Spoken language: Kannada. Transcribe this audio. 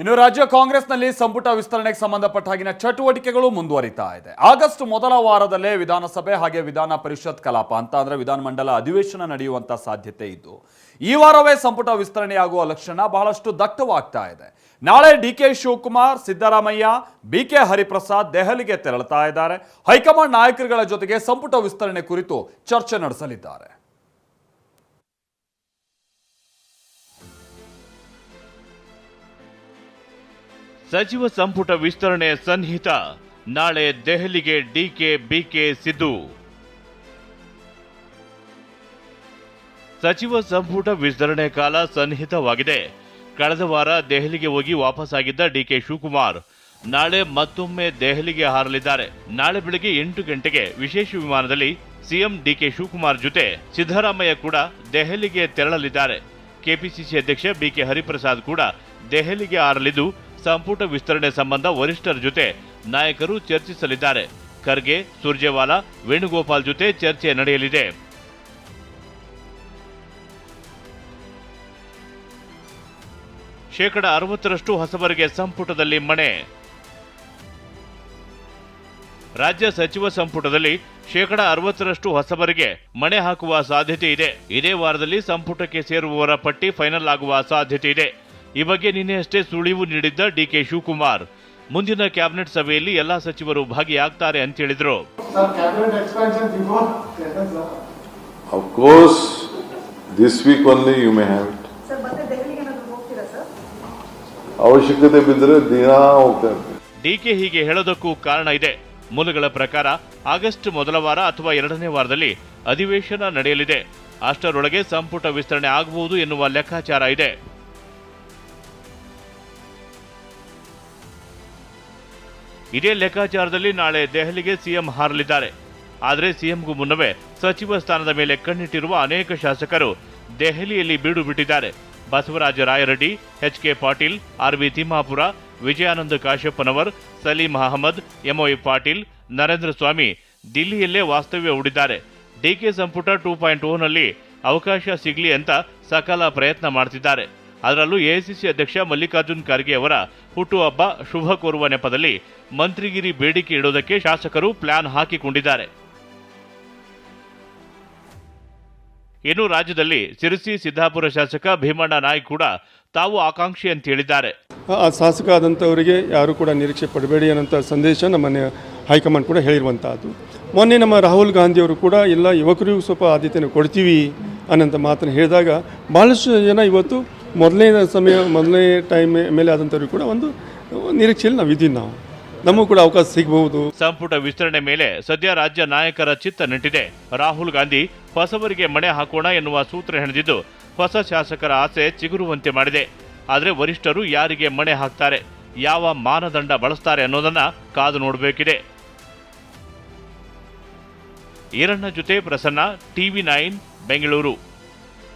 ಇನ್ನು ರಾಜ್ಯ ಕಾಂಗ್ರೆಸ್ನಲ್ಲಿ ಸಂಪುಟ ವಿಸ್ತರಣೆಗೆ ಸಂಬಂಧಪಟ್ಟ ಹಾಗಿನ ಚಟುವಟಿಕೆಗಳು ಮುಂದುವರಿತಾ ಇದೆ. ಆಗಸ್ಟ್ ಮೊದಲ ವಾರದಲ್ಲೇ ವಿಧಾನಸಭೆ ಹಾಗೆ ವಿಧಾನ ಪರಿಷತ್ ಕಲಾಪ ಅಂದ್ರೆ ವಿಧಾನಮಂಡಲ ಅಧಿವೇಶನ ನಡೆಯುವಂತ ಸಾಧ್ಯತೆ ಇದ್ದು ಈ ವಾರವೇ ಸಂಪುಟ ವಿಸ್ತರಣೆಯಾಗುವ ಲಕ್ಷಣ ಬಹಳಷ್ಟು ದಟ್ಟವಾಗ್ತಾ ಇದೆ. ನಾಳೆ ಡಿಕೆ ಶಿವಕುಮಾರ್, ಸಿದ್ದರಾಮಯ್ಯ, ಬಿಕೆ ಹರಿಪ್ರಸಾದ್ ದೆಹಲಿಗೆ ತೆರಳುತ್ತಾ ಇದ್ದಾರೆ. ಹೈಕಮಾಂಡ್ ನಾಯಕರುಗಳ ಜೊತೆಗೆ ಸಂಪುಟ ವಿಸ್ತರಣೆ ಕುರಿತು ಚರ್ಚೆ ನಡೆಸಲಿದ್ದಾರೆ. ಸಚಿವ ಸಂಪುಟ ವಿಸ್ತರಣೆ ಸನ್ನಿಹಿತ. ನಾಳೆ ದೆಹಲಿಗೆ ಡಿಕೆ, ಬಿಕೆ, ಸಿದ್ದು. ಸಚಿವ ಸಂಪುಟ ವಿಸ್ತರಣೆ ಕಾಲ ಸನ್ನಿಹಿತವಾಗಿದೆ. ಕಳೆದ ವಾರ ದೆಹಲಿಗೆ ಹೋಗಿ ವಾಪಸ್ಸಾಗಿದ್ದ ಡಿಕೆ ಶಿವಕುಮಾರ್ ನಾಳೆ ಮತ್ತೊಮ್ಮೆ ದೆಹಲಿಗೆ ಹಾರಲಿದ್ದಾರೆ. ನಾಳೆ ಬೆಳಗ್ಗೆ 8 ಗಂಟೆಗೆ ವಿಶೇಷ ವಿಮಾನದಲ್ಲಿ ಸಿಎಂ ಡಿಕೆ ಶಿವಕುಮಾರ್ ಜೊತೆ ಸಿದ್ದರಾಮಯ್ಯ ಕೂಡ ದೆಹಲಿಗೆ ತೆರಳಲಿದ್ದಾರೆ. ಕೆಪಿಸಿಸಿ ಅಧ್ಯಕ್ಷ ಬಿಕೆ ಹರಿಪ್ರಸಾದ್ ಕೂಡ ದೆಹಲಿಗೆ ಹಾರಲಿದ್ದು ಸಂಪುಟ ವಿಸ್ತರಣೆ ಸಂಬಂಧ ವರಿಷ್ಠರ ಜೊತೆ ನಾಯಕರು ಚರ್ಚಿಸಲಿದ್ದಾರೆ. ಖರ್ಗೆ, ಸುರ್ಜೇವಾಲಾ, ವೇಣುಗೋಪಾಲ್ ಜೊತೆ ಚರ್ಚೆ ನಡೆಯಲಿದೆ. ಶೇಕಡ 60ರಷ್ಟು ಹೊಸಬರಿಗೆ ಸಂಪುಟದಲ್ಲಿ ಮಣೆ. ರಾಜ್ಯ ಸಚಿವ ಸಂಪುಟದಲ್ಲಿ ಶೇಕಡ 60ರಷ್ಟು ಹೊಸಬರಿಗೆ ಮಣೆ ಹಾಕುವ ಸಾಧ್ಯತೆ ಇದೆ. ಇದೇ ವಾರದಲ್ಲಿ ಸಂಪುಟಕ್ಕೆ ಸೇರುವವರ ಪಟ್ಟಿ ಫೈನಲ್ ಆಗುವ ಸಾಧ್ಯತೆ ಇದೆ. ಈ ಬಗ್ಗೆ ನಿನ್ನೆಯಷ್ಟೇ ಸುಳಿವು ನೀಡಿದ್ದ ಡಿಕೆ ಶಿವಕುಮಾರ್ ಮುಂದಿನ ಕ್ಯಾಬಿನೆಟ್ ಸಭೆಯಲ್ಲಿ ಎಲ್ಲಾ ಸಚಿವರು ಭಾಗಿಯಾಗ್ತಾರೆ ಅಂತ ಹೇಳಿದ್ರು. ಅವಶ್ಯಕತೆ ಬಿದ್ದರೆ ದಿನ ಹೋಗ್ತಾರೆ. ಡಿಕೆ ಹೀಗೆ ಹೇಳೋದಕ್ಕೂ ಕಾರಣ ಇದೆ. ಮೂಲಗಳ ಪ್ರಕಾರ ಆಗಸ್ಟ್ ಮೊದಲ ವಾರ ಅಥವಾ 2ನೇ ವಾರದಲ್ಲಿ ಅಧಿವೇಶನ ನಡೆಯಲಿದೆ. ಅಷ್ಟರೊಳಗೆ ಸಂಪುಟ ವಿಸ್ತರಣೆ ಆಗಬಹುದು ಎನ್ನುವ ಲೆಕ್ಕಾಚಾರ ಇದೆ. ಇದೇ ಲೆಕ್ಕಾಚಾರದಲ್ಲಿ ನಾಳೆ ದೆಹಲಿಗೆ ಸಿಎಂ ಹಾರಲಿದ್ದಾರೆ. ಆದರೆ ಸಿಎಂಗೂ ಮುನ್ನವೇ ಸಚಿವ ಸ್ಥಾನದ ಮೇಲೆ ಕಣ್ಣಿಟ್ಟಿರುವ ಅನೇಕ ಶಾಸಕರು ದೆಹಲಿಯಲ್ಲಿ ಬೀಡು ಬಿಟ್ಟಿದ್ದಾರೆ. ಬಸವರಾಜ ರಾಯರೆಡ್ಡಿ, ಎಚ್.ಕೆ. ಪಾಟೀಲ್, ಆರ್.ವಿ. ತಿಮ್ಮಾಪುರ, ವಿಜಯಾನಂದ ಕಾಶ್ಯಪ್ಪನವರ್, ಸಲೀಂ ಅಹಮದ್, ಎಂಒ ಪಾಟೀಲ್, ನರೇಂದ್ರ ಸ್ವಾಮಿ ದಿಲ್ಲಿಯಲ್ಲೇ ವಾಸ್ತವ್ಯ ಹೂಡಿದ್ದಾರೆ. ಡಿಕೆ ಸಂಪುಟ 2.0ನಲ್ಲಿ ಅವಕಾಶ ಸಿಗಲಿ ಅಂತ ಸಕಲ ಪ್ರಯತ್ನ ಮಾಡ್ತಿದ್ದಾರೆ. ಅದರಲ್ಲೂ ಎಐಸಿಸಿ ಅಧ್ಯಕ್ಷ ಮಲ್ಲಿಕಾರ್ಜುನ್ ಖರ್ಗೆ ಅವರ ಹುಟ್ಟುಹಬ್ಬ ಶುಭ ಕೋರುವ ನೆಪದಲ್ಲಿ ಮಂತ್ರಿಗಿರಿ ಬೇಡಿಕೆ ಇಡೋದಕ್ಕೆ ಶಾಸಕರು ಪ್ಲಾನ್ ಹಾಕಿಕೊಂಡಿದ್ದಾರೆ. ಇನ್ನು ರಾಜ್ಯದಲ್ಲಿ ಸಿರಸಿ ಸಿದ್ದಾಪುರ ಶಾಸಕ ಭೀಮಣ್ಣ ನಾಯ್ಕ್ ಕೂಡ ತಾವು ಆಕಾಂಕ್ಷಿ ಅಂತ ಹೇಳಿದ್ದಾರೆ. ಆ ಶಾಸಕ ಆದಂಥವರಿಗೆ ಯಾರು ಕೂಡ ನಿರೀಕ್ಷೆ ಪಡಬೇಡಿ ಅನ್ನೋಂಥ ಸಂದೇಶ ನಮ್ಮ ಹೈಕಮಾಂಡ್ ಕೂಡ ಹೇಳಿರುವಂಥದ್ದು. ಮೊನ್ನೆ ನಮ್ಮ ರಾಹುಲ್ ಗಾಂಧಿಯವರು ಕೂಡ ಎಲ್ಲ ಯುವಕರಿಗೂ ಸ್ವಲ್ಪ ಆದ್ಯತೆಯನ್ನು ಕೊಡ್ತೀವಿ ಅನ್ನೋಂಥ ಮಾತನ್ನು ಹೇಳಿದಾಗ ಭಾಳಷ್ಟು ಜನ ಇವತ್ತು ಮೊದಲನೇ ಟೈಮ್ ಮೇಲೆ ಆದಂಥವ್ರಿಗೆ ಕೂಡ ಒಂದು ನಿರೀಕ್ಷೆಯಲ್ಲಿ ನಾವು ನಮಗೂ ಕೂಡ ಅವಕಾಶ ಸಿಗಬಹುದು. ಸಂಪುಟ ವಿಸ್ತರಣೆ ಮೇಲೆ ಸದ್ಯ ರಾಜ್ಯ ನಾಯಕರ ಚಿತ್ತ ನೆಟ್ಟಿದೆ. ರಾಹುಲ್ ಗಾಂಧಿ ಹೊಸಬರಿಗೆ ಮಣೆ ಹಾಕೋಣ ಎನ್ನುವ ಸೂತ್ರ ಹೆಣೆದಿದ್ದು ಹೊಸ ಶಾಸಕರ ಆಸೆ ಚಿಗುರುವಂತೆ ಮಾಡಿದೆ. ಆದರೆ ವರಿಷ್ಠರು ಯಾರಿಗೆ ಮಣೆ ಹಾಕ್ತಾರೆ, ಯಾವ ಮಾನದಂಡ ಬಳಸ್ತಾರೆ ಅನ್ನೋದನ್ನ ಕಾದು ನೋಡಬೇಕಿದೆ. ಈರಣ್ಣ ಜೊತೆ ಪ್ರಸನ್ನ, ಟಿವಿ9 ಬೆಂಗಳೂರು.